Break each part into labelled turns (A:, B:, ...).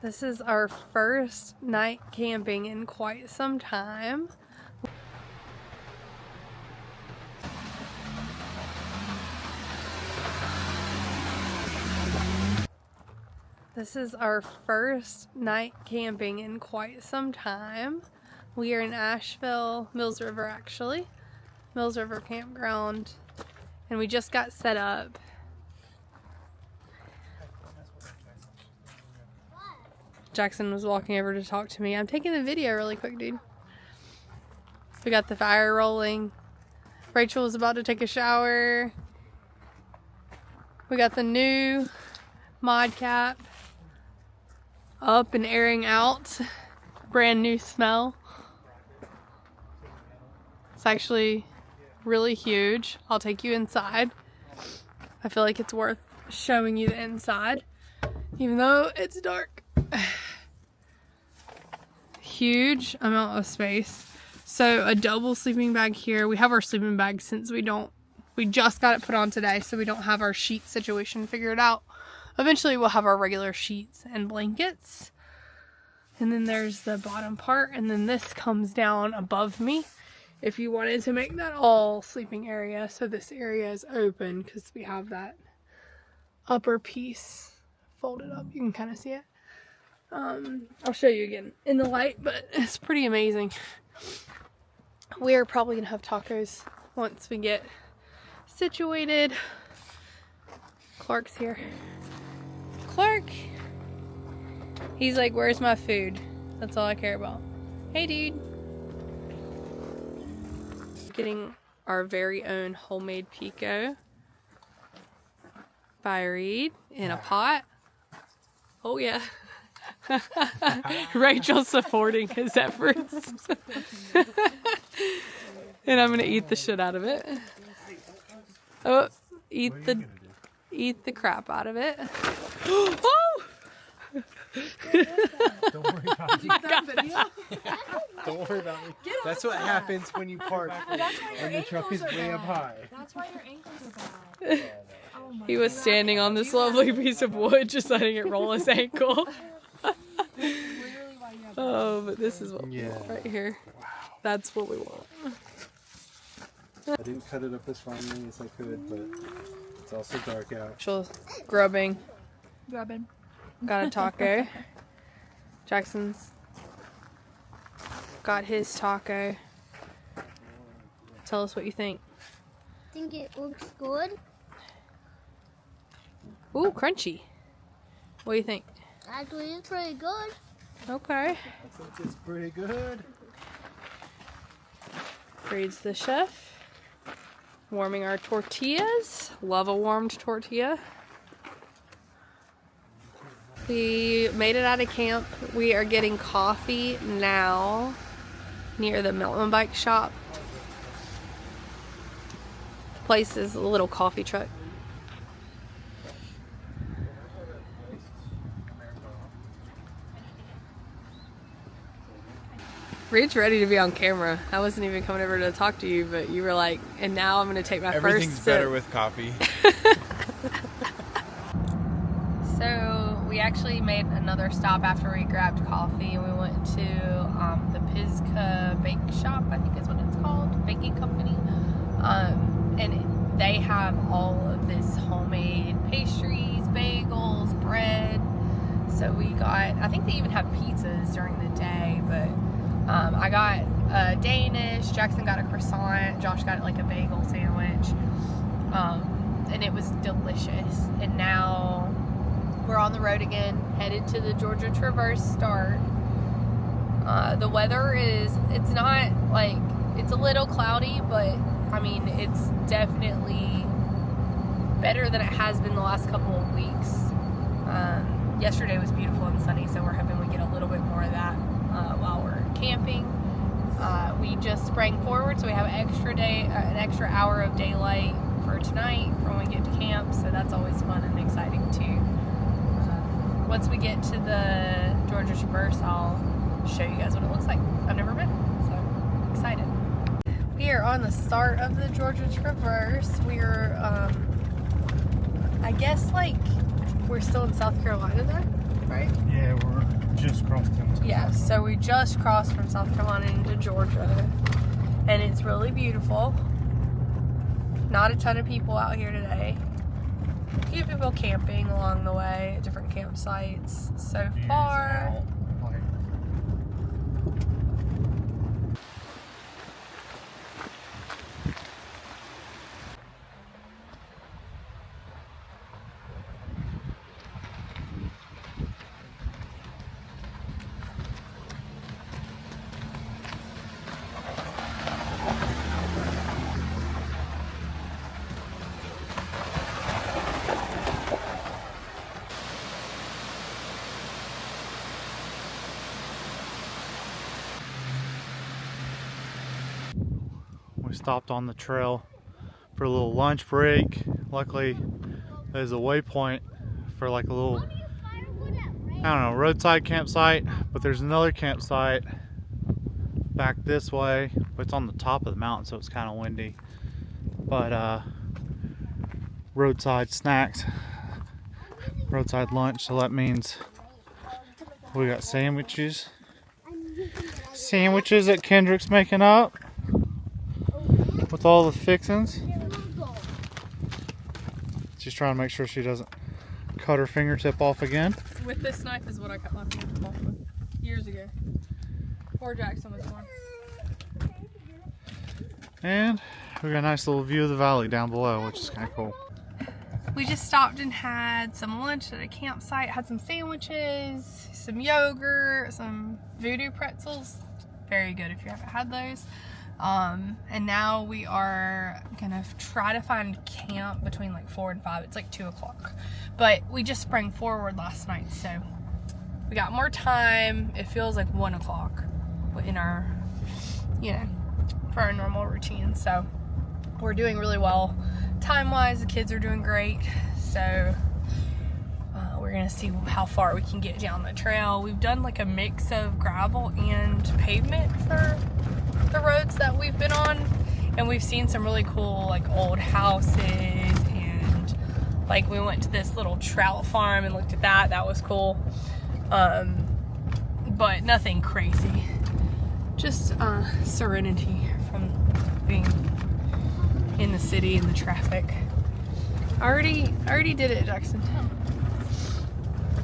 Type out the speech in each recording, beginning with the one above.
A: This is our first night camping in quite some time. This is our first night camping in quite some time. We are in Asheville, Mills River actually. Mills River Campground. And we just got set up. Jackson was walking over to talk to me. I'm taking the video really quick, dude. We got the fire rolling. Rachel was about to take a shower. We got the new mod cap up and airing out. Brand new smell. It's actually really huge. I'll take you inside. I feel like it's worth showing you the inside, even though it's dark. Huge amount of space. So a double sleeping bag here. We have our sleeping bag since we just got it put on today, so we don't have our sheet situation figured out. Eventually we'll have our regular sheets and blankets. And then there's the bottom part, and then this comes down above me if you wanted to make that all sleeping area. So this area is open because we have that upper piece folded up. You can kind of see it. I'll show you again in the light, but it's pretty amazing. We're probably gonna have tacos once we get situated. Clark's here. Clark! He's like, where's my food? That's all I care about. Hey, dude. Getting our very own homemade pico by Reed in a pot. Oh yeah. Rachel's supporting his efforts. And I'm gonna eat the shit out of it. Oh, eat the crap out of it. Oh!
B: Don't worry about me. Don't worry about me. That's what happens when you park and the truck is way up high.
C: That's why your ankles are bad. Oh my
A: He was standing on this lovely piece of wood, just letting it roll his ankle. Oh, but this is what we want right here.
B: Wow.
A: That's what we want.
B: I didn't cut it up as finely as I could, but it's also dark out.
A: Rachel's grubbing.
C: Grubbing.
A: Got a taco. Jackson's got his taco. Tell us what you think.
D: I think it looks good.
A: Ooh, crunchy. What do you think?
D: Actually, it's pretty good.
A: Okay.
B: I think it's pretty good.
A: Reed's the chef. Warming our tortillas. Love a warmed tortilla. We made it out of camp. We are getting coffee now near the mountain bike shop. The place is a little coffee truck. Reed's ready to be on camera. I wasn't even coming over to talk to you, but you were like, and now I'm going to take my
E: Everything's
A: first
E: better
A: sip.
E: with coffee.
A: So we actually made another stop after we grabbed coffee, and we went to the Pisgah Bake Shop, I think is what it's called, baking company. And they have all of this homemade pastries, bagels, bread. So we got, I think they even have pizzas during the day, but I got a Danish, Jackson got a croissant, Josh got like a bagel sandwich, and it was delicious. And now we're on the road again, headed to the Georgia Traverse start. The weather it's not like, it's a little cloudy, but I mean, it's definitely better than it has been the last couple of weeks. Yesterday was beautiful and sunny, so we're hoping we get a little bit more of that while we're camping. We just sprang forward, so we have an extra hour of daylight for tonight for when we get to camp, so that's always fun and exciting too. Once we get to the Georgia Traverse, I'll show you guys what it looks like. I've never been, so excited. We are on the start of the Georgia Traverse. We're, I guess like, we're still in South Carolina then, right?
B: Yeah, we're just crossed into.
A: Yeah, so we just crossed from South Carolina into Georgia, and it's really beautiful. Not a ton of people out here today. A few people camping along the way at different campsites so far.
E: We stopped on the trail for a little lunch break. Luckily, there's a waypoint for like a little, I don't know, roadside campsite, but there's another campsite back this way, but it's on the top of the mountain, so it's kind of windy. But roadside snacks, roadside lunch, so that means we got sandwiches that Kendrick's making up with all the fixings. She's trying to make sure she doesn't cut her fingertip off again.
A: With this knife is what I cut my fingertip off with years ago. Before Jackson was born.
E: And we got a nice little view of the valley down below, which is kind of cool.
A: We just stopped and had some lunch at a campsite, had some sandwiches, some yogurt, some voodoo pretzels. Very good if you haven't had those. And now we are gonna try to find camp between like 4 and 5. It's like 2 o'clock. But we just sprang forward last night, so we got more time. It feels like 1 o'clock in our, you know, for our normal routine. So we're doing really well. Time-wise, the kids are doing great. So we're gonna see how far we can get down the trail. We've done like a mix of gravel and pavement for the roads that we've been on, and we've seen some really cool like old houses, and like we went to this little trout farm and looked at that. That was cool. But nothing crazy, just serenity from being in the city and the traffic. I already did it, Jackson.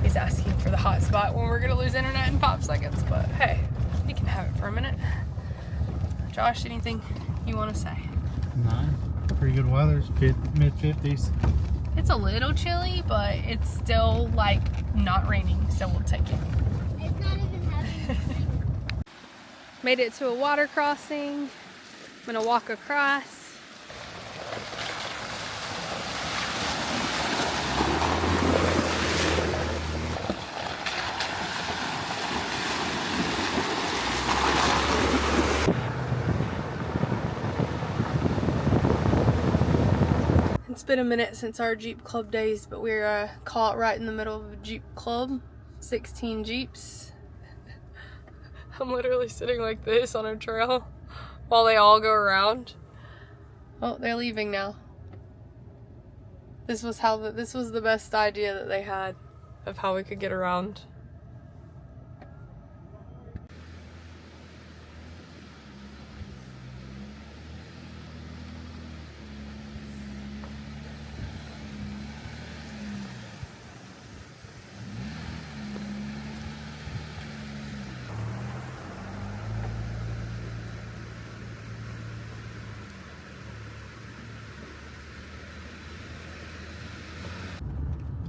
A: He's asking for the hot spot when we're gonna lose internet in 5 seconds, but hey, you can have it for a minute. Josh, anything you want to say?
E: No, pretty good weather. It's mid-50s.
A: It's a little chilly, but it's still like not raining, so we'll take it.
D: It's not even heavy.
A: Made it to a water crossing. I'm gonna walk across. It's been a minute since our Jeep Club days, but we're caught right in the middle of a Jeep Club. 16 Jeeps. I'm literally sitting like this on a trail while they all go around. Oh, they're leaving now. This was the best idea that they had of how we could get around.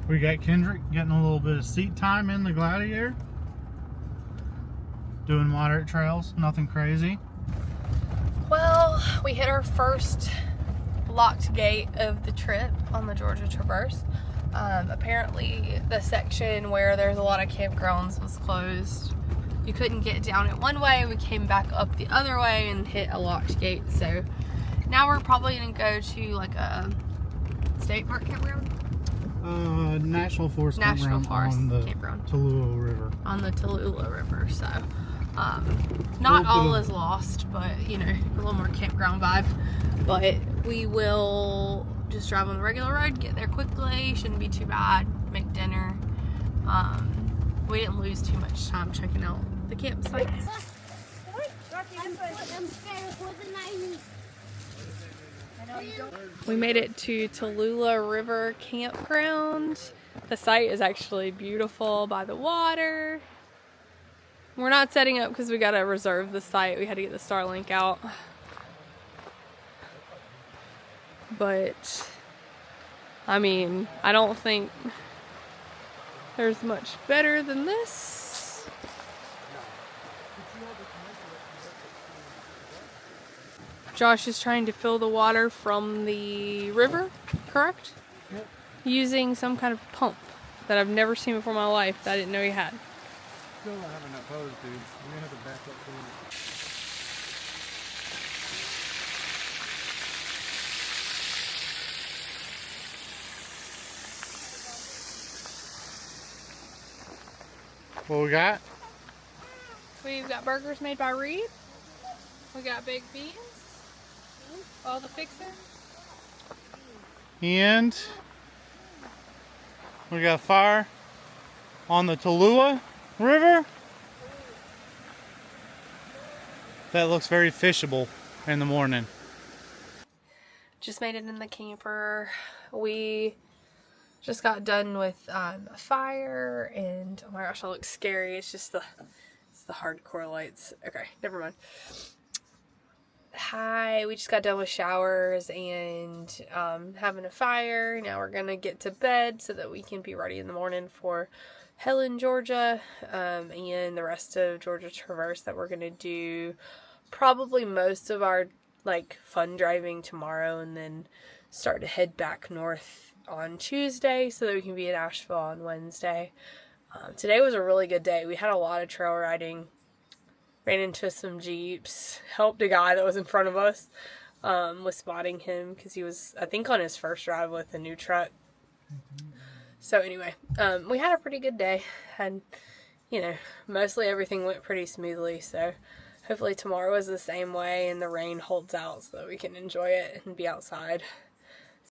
E: We got Kendrick getting a little bit of seat time in the Gladiator. Doing moderate trails, nothing crazy.
A: Well, we hit our first locked gate of the trip on the Georgia Traverse. Apparently the section where there's a lot of campgrounds was closed. You couldn't get down it one way. We came back up the other way and hit a locked gate. So now we're probably gonna go to like a state park campground.
E: National Forest campground on the Tula River.
A: On the Tula River, so not all is lost, but you know, a little more campground vibe. But we will just drive on the regular road, get there quickly, shouldn't be too bad, make dinner. we didn't lose too much time checking out the campsites. We made it to Tula River Campground. The site is actually beautiful by the water. We're not setting up because we gotta reserve the site. We had to get the Starlink out. But, I mean, I don't think there's much better than this. Josh is trying to fill the water from the river, correct?
B: Yep.
A: Using some kind of pump that I've never seen before in my life that I didn't know he had.
B: Still not having that pose, dude. We're gonna have to back up for it.
E: What we got?
A: We've got burgers made by Reed. We got baked beans. All the fixings.
E: And we got fire on the Tula River. That looks very fishable in the morning.
A: Just made it in the camper. We just got done with a fire, and oh my gosh, that looks scary. It's just the hardcore lights. Okay, never mind. Hi, we just got done with showers and having a fire. Now we're gonna get to bed so that we can be ready in the morning for Helen, Georgia, and the rest of Georgia Traverse that we're gonna do. Probably most of our like fun driving tomorrow, and then start to head back north on Tuesday so that we can be in Asheville on Wednesday. Today was a really good day. We had a lot of trail riding. Ran into some Jeeps. Helped a guy that was in front of us with spotting him because he was, I think, on his first drive with a new truck. So anyway, we had a pretty good day. And, you know, mostly everything went pretty smoothly. So hopefully tomorrow is the same way and the rain holds out so that we can enjoy it and be outside.